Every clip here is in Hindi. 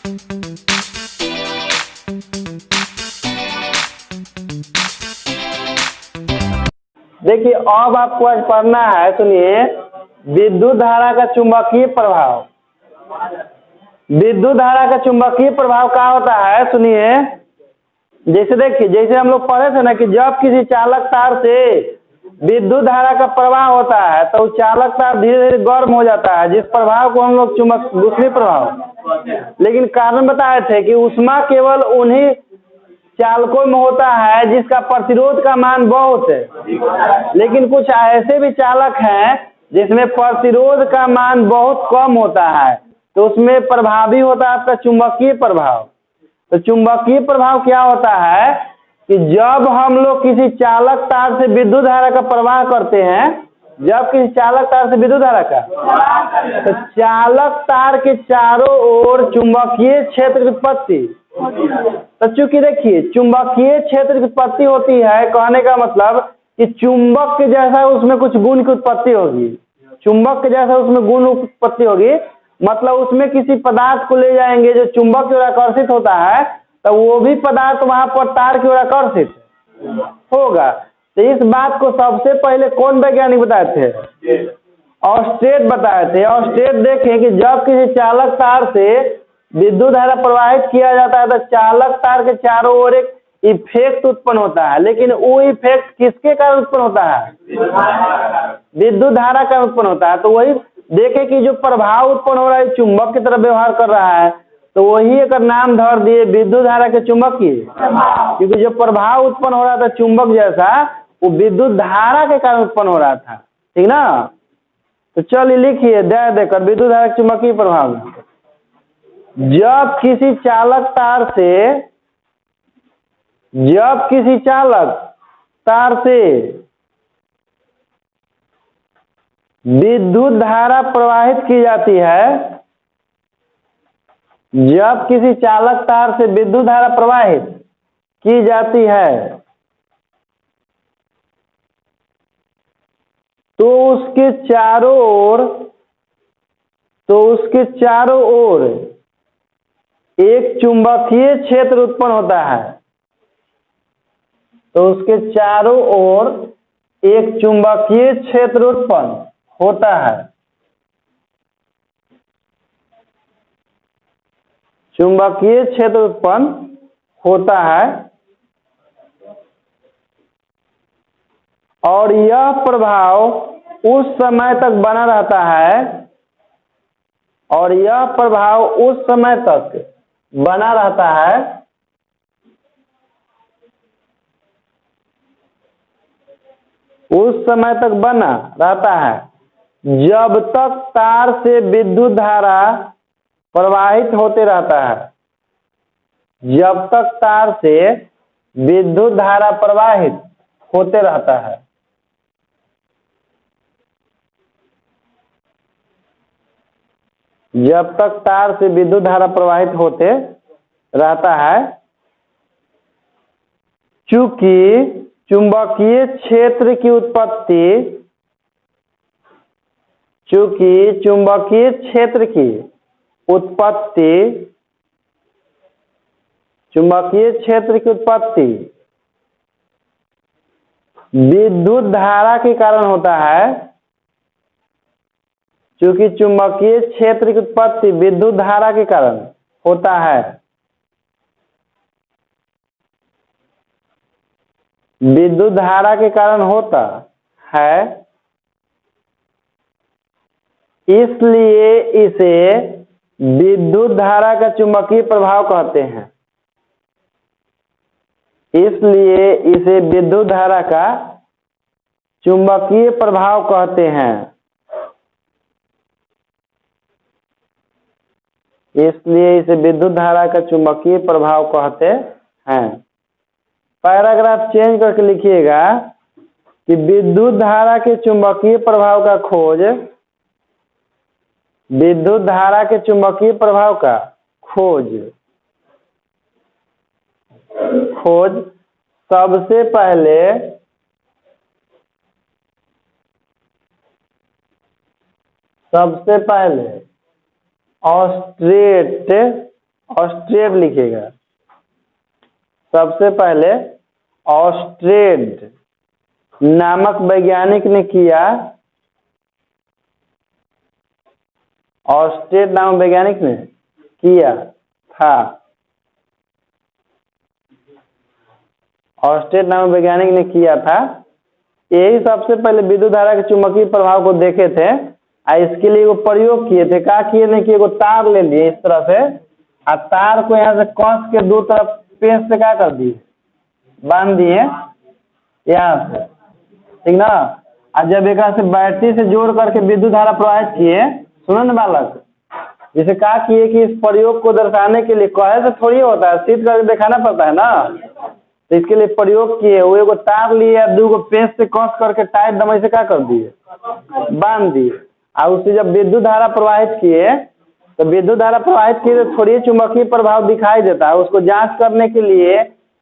देखिए अब आपको आज पढ़ना है, सुनिए, विद्युत धारा का चुंबकीय प्रभाव। विद्युत धारा का चुंबकीय प्रभाव क्या होता है, सुनिए। जैसे देखिए, जैसे हम लोग पढ़े थे ना कि जब किसी चालक तार से विद्युत धारा का प्रवाह होता है तो चालक तार धीरे धीरे गर्म हो जाता है, जिस प्रभाव को हम लोग चुंबक दूसरी प्रभाव। लेकिन कारण बताए थे कि ऊष्मा केवल उन्हीं चालकों में होता है जिसका प्रतिरोध का मान बहुत है, लेकिन कुछ ऐसे भी चालक हैं जिसमें प्रतिरोध का मान बहुत कम होता है, तो उसमें प्रभावी होता है आपका चुंबकीय प्रभाव। तो चुंबकीय प्रभाव क्या होता है कि जब हम लोग किसी चालक तार से विद्युत धारा का प्रवाह करते हैं, जब किसी चालक तार से विद्युत धारा का, तो चालक तार के चारों ओर चुंबकीय क्षेत्र की उत्पत्ति। तो चूंकि देखिए चुंबकीय क्षेत्र की उत्पत्ति होती है, कहने का मतलब कि चुंबक के जैसा उसमें कुछ गुण की उत्पत्ति होगी, चुंबक के जैसा उसमें गुण उत्पत्ति होगी, मतलब उसमें किसी पदार्थ को ले जाएंगे जो चुंबक की ओर आकर्षित होता है, तो वो भी पदार्थ वहां पर तार की ओर आकर्षित होगा। तो इस बात को सबसे पहले कौन वैज्ञानिक बताए थे? ऑस्टेड बताए थे। ऑस्टेड देखें कि जब किसी चालक तार से विद्युत धारा प्रवाहित किया जाता है तो चालक तार के चारों ओर एक इफेक्ट उत्पन्न होता है, लेकिन वो इफेक्ट किसके कारण उत्पन्न होता है? विद्युत धारा का उत्पन्न होता है। तो वही देखे कि जो प्रभाव उत्पन्न हो रहा है चुंबक की तरह व्यवहार कर रहा है, तो वही एक नाम धर दिए विद्युत धारा के चुंबकीय, क्योंकि जो प्रभाव उत्पन्न हो रहा था चुंबक जैसा, वो विद्युत धारा के कारण उत्पन्न हो रहा था। ठीक ना? तो चलिए लिखिए दे देकर विद्युत धारा के चुंबकीय प्रभाव। जब किसी चालक तार से विद्युत धारा प्रवाहित की जाती है, जब किसी चालक तार से विद्युत धारा प्रवाहित की जाती है तो उसके चारों ओर एक चुंबकीय क्षेत्र उत्पन्न होता है। तो उसके चारों ओर एक चुंबकीय क्षेत्र उत्पन्न होता है। चुंबकीय क्षेत्र उत्पन्न होता है और यह प्रभाव उस समय तक बना रहता है, और यह प्रभाव उस समय तक बना रहता है जब तक तार से विद्युत धारा प्रवाहित होते रहता है। जब तक तार से विद्युत धारा प्रवाहित होते रहता है। जब तक तार से विद्युत धारा प्रवाहित होते रहता है, चूंकि चुंबकीय क्षेत्र की उत्पत्ति विद्युत धारा के कारण होता है। चूंकि चुंबकीय क्षेत्र की उत्पत्ति विद्युत धारा के कारण होता है, विद्युत धारा के कारण होता है, इसलिए इसे विद्युत धारा का चुंबकीय प्रभाव कहते हैं। इसलिए इसे विद्युत धारा का चुंबकीय प्रभाव कहते हैं। इसलिए इसे विद्युत धारा का चुंबकीय प्रभाव कहते हैं। पैराग्राफ चेंज करके लिखिएगा कि विद्युत धारा के चुंबकीय प्रभाव का खोज, विद्युत धारा के चुंबकीय प्रभाव का खोज सबसे पहले ऑस्ट्रेड लिखिएगा। सबसे पहले ऑस्ट्रेड नामक वैज्ञानिक ने किया, ऑस्ट्रेड नामक वैज्ञानिक ने किया था, ऑस्ट्रेड नामक वैज्ञानिक ने किया था। यही सबसे पहले विद्युत धारा के चुंबकीय प्रभाव को देखे थे और इसके लिए वो प्रयोग किए थे। क्या किए ने कि वो तार ले लिए इस तरह से, और तार को यहाँ से कस के दो तरफ पेंच से क्या कर दिए, बांध दिए यहाँ से, ठीक ना। और जब एक से बैटरी से जोड़ करके विद्युत धारा प्रवाहित किए, सुनो न बालक, जिसे कहा किए कि इस प्रयोग को दर्शाने के लिए कहे से थोड़ी होता है, सीध करके दिखाना पड़ता है ना। तो इसके लिए प्रयोग किए, वो एगो तार लिए, दो को पेंच से कस करके टाइट दवाई से क्या कर दिए, बांध दिए। और उससे जब विद्युत धारा प्रवाहित किए, तो विद्युत धारा प्रवाहित किए तो थोड़ी चुंबकीय प्रभाव दिखाई देता है। उसको जांच करने के लिए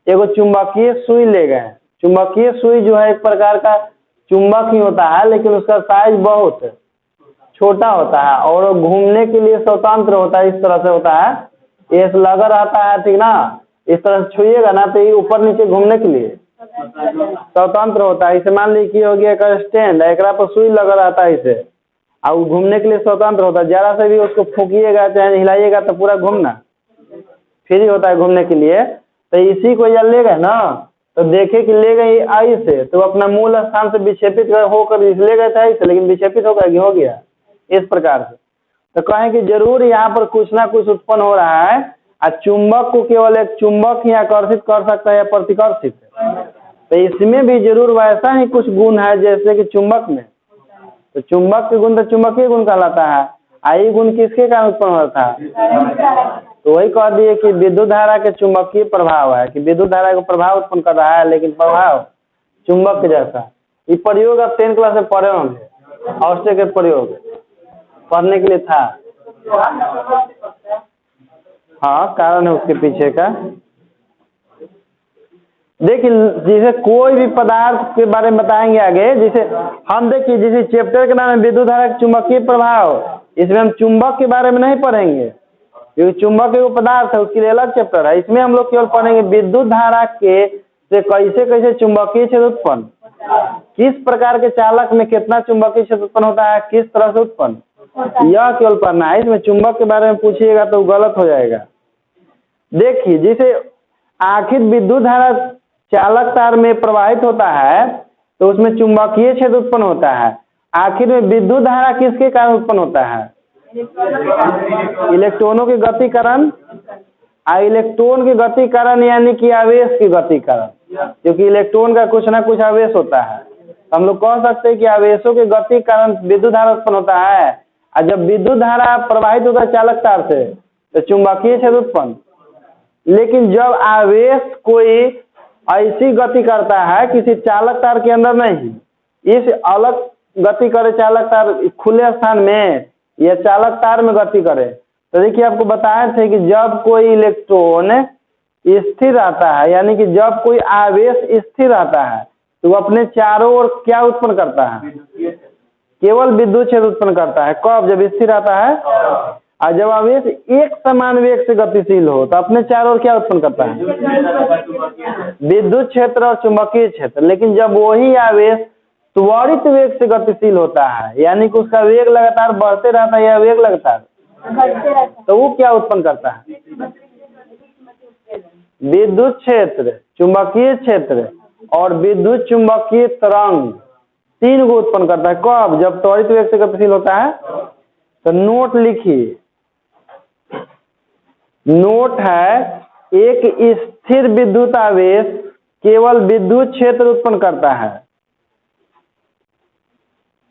एगो चुंबकीय सुई ले गए। चुंबकीय सुई जो है एक प्रकार का चुंबक ही होता है, लेकिन उसका साइज बहुत छोटा होता है और घूमने के लिए स्वतंत्र होता है। इस तरह से होता है, ये लगा रहता है, ठीक ना। इस तरह से छुइएगा ना तो ये ऊपर नीचे घूमने के लिए स्वतंत्र होता है। इसे मान लीजिए कि हो गया एक स्टैंड है, एक पर सुई लगा रहता है इसे, और घूमने के लिए स्वतंत्र होता है। जरा से भी उसको फूकिएगा चाहे हिलाइएगा तो पूरा घूमना फ्री होता है घूमने के लिए। तो इसी को जब ले गए ना, तो देखे कि ले गई आई से, तो अपना मूल स्थान से विक्षेपित होकर ले गए थे ऐसे, लेकिन विक्षेपित होकर हो गया इस प्रकार से। तो कहें कि जरूर यहाँ पर कुछ ना कुछ उत्पन्न हो रहा है, और चुंबक को केवल एक चुंबक ही आकर्षित कर सकता है या प्रतिकर्षित। तो इसमें भी जरूर वैसा ही कुछ गुण है जैसे कि चुंबक में। तो चुंबक के गुण तो चुंबकीय गुण कहलाता है। आई गुण किसके कारण उत्पन्न होता है? तो वही कह दिए कि विद्युत धारा के चुंबकीय प्रभाव है, कि विद्युत धारा का प्रभाव उत्पन्न कर रहा है, लेकिन प्रभाव चुंबक के जैसा। ये प्रयोग आप 10 क्लास में पढ़े होंगे, ऑस्ट्रेड के प्रयोग पढ़ने के लिए था। हाँ, कारण है उसके पीछे का। देखिए, जैसे कोई भी पदार्थ के बारे में बताएंगे आगे, जैसे हम देखिए जिसे चैप्टर का नाम है विद्युत धारा के चुंबकीय प्रभाव, इसमें हम चुंबक के बारे में नहीं पढ़ेंगे क्योंकि चुंबक एक पदार्थ है, उसके लिए अलग चैप्टर है। इसमें हम लोग केवल पढ़ेंगे विद्युत धारा के से कैसे कैसे चुंबकीय क्षेत्र उत्पन्न, किस प्रकार के चालक में कितना चुंबकीय क्षेत्र उत्पन्न होता है, किस तरह से उत्पन्न, यह केवल पढ़ना है। इसमें चुंबक के बारे में पूछिएगा तो गलत हो जाएगा। देखिए, जैसे आखिर विद्युत धारा चालक तार में प्रवाहित होता है तो उसमें चुंबकीय क्षेत्र उत्पन्न होता है। आखिर में विद्युत धारा किसके कारण उत्पन्न होता है? इलेक्ट्रॉनों के गति कारण। इलेक्ट्रॉन के गति कारण यानी कि आवेश की गति कारण, क्योंकि इलेक्ट्रॉन का कुछ ना कुछ आवेश होता है। हम लोग कह सकते हैं कि आवेशों के गति कारण विद्युत धारा उत्पन्न होता है। और जब विद्युत धारा प्रवाहित होता है चालक तार से तो चुंबकीय क्षेत्र उत्पन्न। लेकिन जब आवेश कोई ऐसी गति करता है किसी चालक तार के अंदर नहीं, इस अलग गति करे चालक तार खुले स्थान में या चालक तार में गति करे, तो देखिए आपको बताए थे कि जब कोई इलेक्ट्रॉन स्थिर आता है, यानी कि जब कोई आवेश स्थिर आता है तो वो अपने चारों ओर क्या उत्पन्न करता है? केवल विद्युत क्षेत्र उत्पन्न करता है। कब? जब स्थिर आता है। और जब आवेश एक समान वेग से गतिशील हो तो अपने चारों ओर क्या उत्पन्न करता है? विद्युत क्षेत्र और चुंबकीय क्षेत्र। लेकिन जब वही आवेश त्वरित वेग से गतिशील होता है, यानी कि उसका वेग लगातार बढ़ते रहता है या वेग लगातार, तो वो क्या उत्पन्न करता है? विद्युत क्षेत्र, चुंबकीय क्षेत्र और विद्युत चुंबकीय तरंग, तीन को उत्पन्न करता है। कब? जब त्वरित वेग से गतिशील होता है। तो नोट लिखिए, नोट है एक स्थिर विद्युत आवेश केवल विद्युत क्षेत्र उत्पन्न करता है।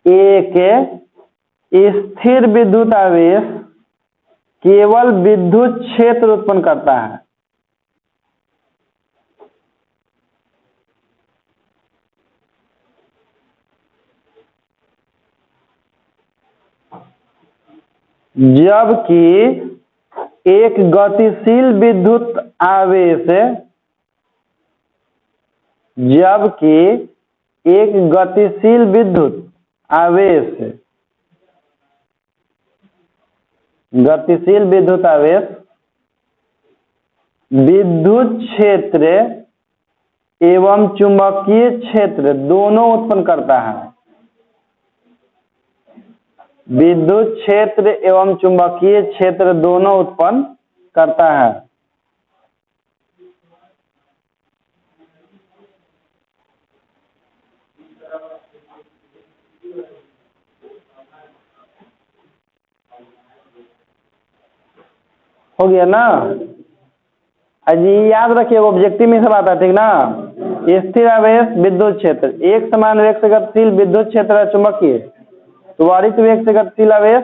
एक स्थिर विद्युत आवेश केवल विद्युत क्षेत्र उत्पन्न करता है। जबकि एक गतिशील विद्युत आवेश, जबकि एक गतिशील विद्युत आवेश, गतिशील विद्युत आवेश विद्युत क्षेत्र एवं चुंबकीय क्षेत्र दोनों उत्पन्न करता है। विद्युत क्षेत्र एवं चुंबकीय क्षेत्र दोनों उत्पन्न करता है। हो गया ना? अजी याद रखिए, ऑब्जेक्टिव में सब आता है, ठीक ना? स्थिर आवेश विद्युत क्षेत्र, एक समान वेग से गतिशील विद्युत क्षेत्र है चुंबकीय। त्वरित वेग से गतिशील आवेश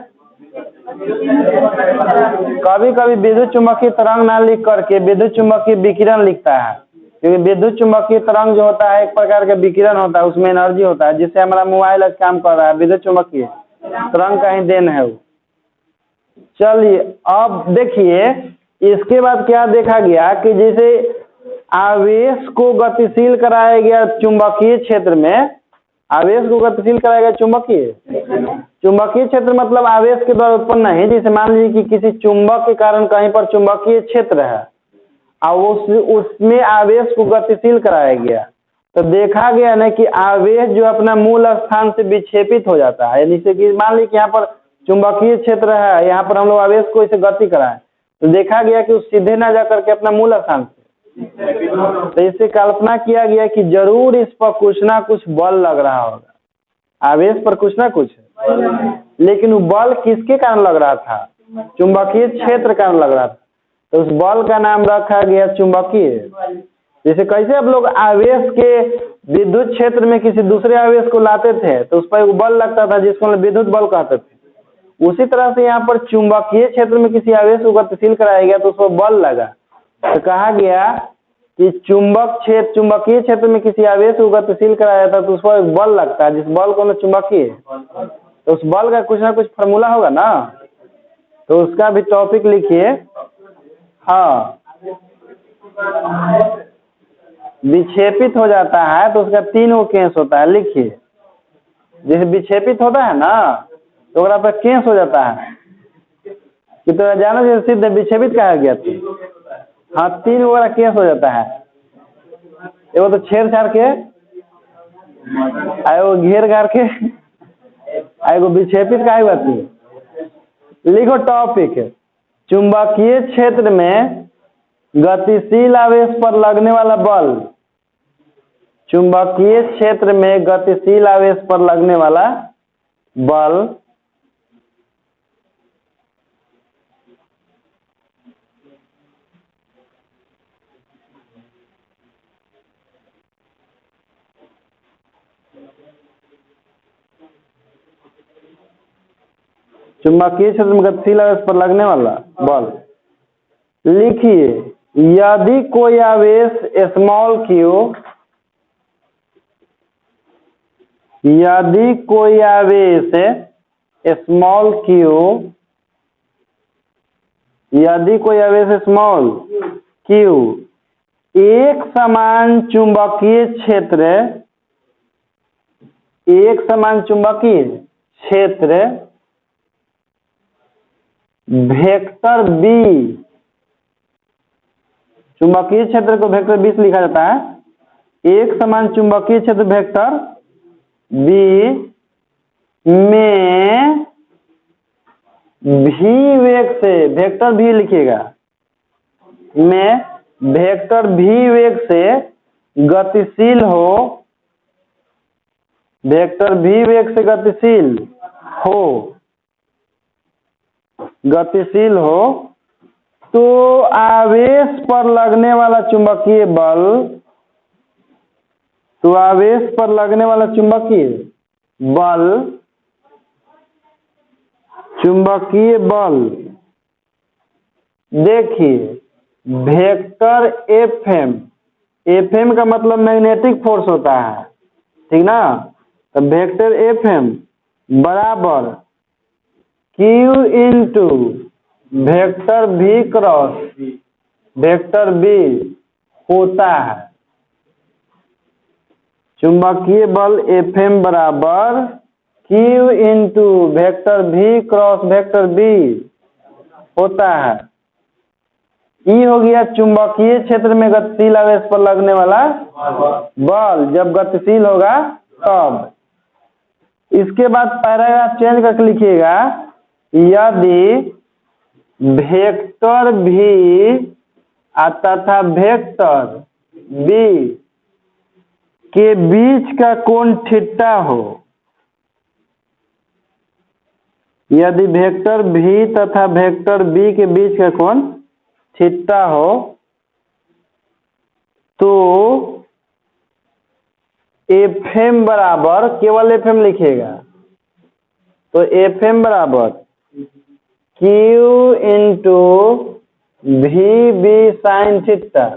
कभी कभी विद्युत चुंबकीय तरंग ना लिख करके विद्युत चुंबकीय विकिरण लिखता है, क्योंकि विद्युत चुंबकीय तरंग जो होता है एक प्रकार का विकिरण होता है, उसमें एनर्जी होता है, जिससे हमारा मोबाइल आज काम कर रहा है, विद्युत चुंबकीय तरंग का ही देन है वो। चलिए अब देखिए, इसके बाद क्या देखा गया कि जैसे आवेश को गतिशील कराया गया चुंबकीय क्षेत्र में, आवेश को गतिशील कराया गया चुंबकीय क्षेत्र मतलब आवेश के द्वारा उत्पन्न नहीं। जैसे मान लीजिए कि किसी चुंबक के कारण कहीं पर चुंबकीय क्षेत्र है और उसमें आवेश को गतिशील कराया गया, तो देखा गया ना कि आवेश जो अपना मूल स्थान से विक्षेपित हो जाता है। जैसे कि मान लीजिए कि यहाँ पर चुंबकीय क्षेत्र है, यहाँ पर हम लोग आवेश को इसे गति कराएं, तो देखा गया कि उस सीधे ना जा करके अपना मूल स्थान से, तो इससे कल्पना किया गया कि जरूर इस पर कुछ ना कुछ बल लग रहा होगा, आवेश पर कुछ ना कुछ। लेकिन वो बल किसके कारण लग रहा था? चुंबकीय क्षेत्र कारण लग रहा था, तो उस बल का नाम रखा गया चुंबकीय। जैसे कैसे आप लोग आवेश के विद्युत क्षेत्र में किसी दूसरे आवेश को लाते थे तो उस पर एक बल लगता था जिसको विद्युत बल कहते थे, उसी तरह से यहाँ पर चुंबकीय क्षेत्र में किसी आवेश को गतिशील कराया गया तो उस पर बल लगा, तो कहा गया कि चुंबकीय क्षेत्र में किसी आवेश को गतिशील कराया जाता तो उस पर एक बल लगता है, जिस बल को चुंबकीय, तो उस बल का कुछ ना कुछ फॉर्मूला होगा ना, तो उसका भी टॉपिक लिखिए। हाँ, विक्षेपित हो जाता है तो उसका 3 गो केस होता है, लिखिए। जैसे विक्षेपित होता है ना तो अगर पर केस हो जाता है कि तो जाना जैसे सिद्ध विक्षेपित कहा गया था। हाँ, 3 वगैरह केस हो जाता है, एगो तो छेड़छाड़ के, एगो घेर घार के, एगो विक्षेपित का हुआ थी। लिखो टॉपिक, चुंबकीय क्षेत्र में गतिशील आवेश पर लगने वाला बल। चुंबकीय क्षेत्र में गतिशील आवेश पर लगने वाला बल चुंबकीय क्षेत्र में गतिशील आवेश पर लगने वाला बल। लिखिए, यदि कोई आवेश स्मॉल q, यदि कोई आवेश स्मॉल q, यदि कोई आवेश स्मॉल q एक समान चुंबकीय क्षेत्र, एक समान चुंबकीय क्षेत्र वेक्टर b, चुंबकीय क्षेत्र को वेक्टर b से लिखा जाता है। एक समान चुंबकीय क्षेत्र वेक्टर b में v वेग से, वेक्टर v लिखिएगा, में वेक्टर v वेग से गतिशील हो, वेक्टर v वेग से गतिशील हो, तो आवेश पर लगने वाला चुंबकीय बल, तो आवेश पर लगने वाला चुंबकीय बल देखिए वेक्टर एफएम का मतलब मैग्नेटिक फोर्स होता है, ठीक ना? तो वेक्टर एफएम बराबर Q into vector v cross vector b होता है। चुंबकीय बल Fm बराबर Q into vector v cross vector b होता है। ई हो गया चुंबकीय क्षेत्र में गतिशील आवेश पर लगने वाला बल, जब गतिशील होगा तब। इसके बाद पैराग्राफ चेंज करके लिखिएगा, यदि वेक्टर भी तथा वेक्टर बी के बीच का कोण थीटा हो, यदि वेक्टर भी तथा वेक्टर बी के बीच का कोण थीटा हो तो एफएम बराबर, केवल एफएम लिखिएगा, तो एफएम बराबर Q into we B sine theta,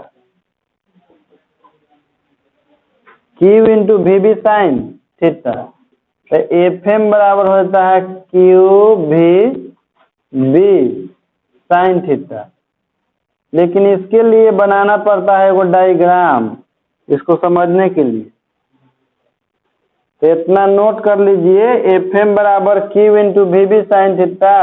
Q into we B sine theta. तो एफएम बराबर होता है Q we B sine theta. लेकिन इसके लिए बनाना पड़ता है वो डायग्राम, इसको समझने के लिए। तो इतना नोट कर लीजिए, एफएम बराबर Q into we B sine theta,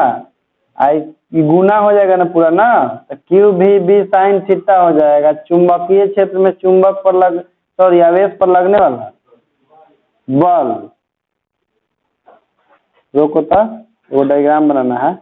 I गुना हो जाएगा ना पूरा ना, तो q we B sine theta हो जाएगा। चुंबकीय क्षेत्र में चुंबक पर आवेश पर लगने वाला बल। रोको था, वो डायग्राम बनाना है।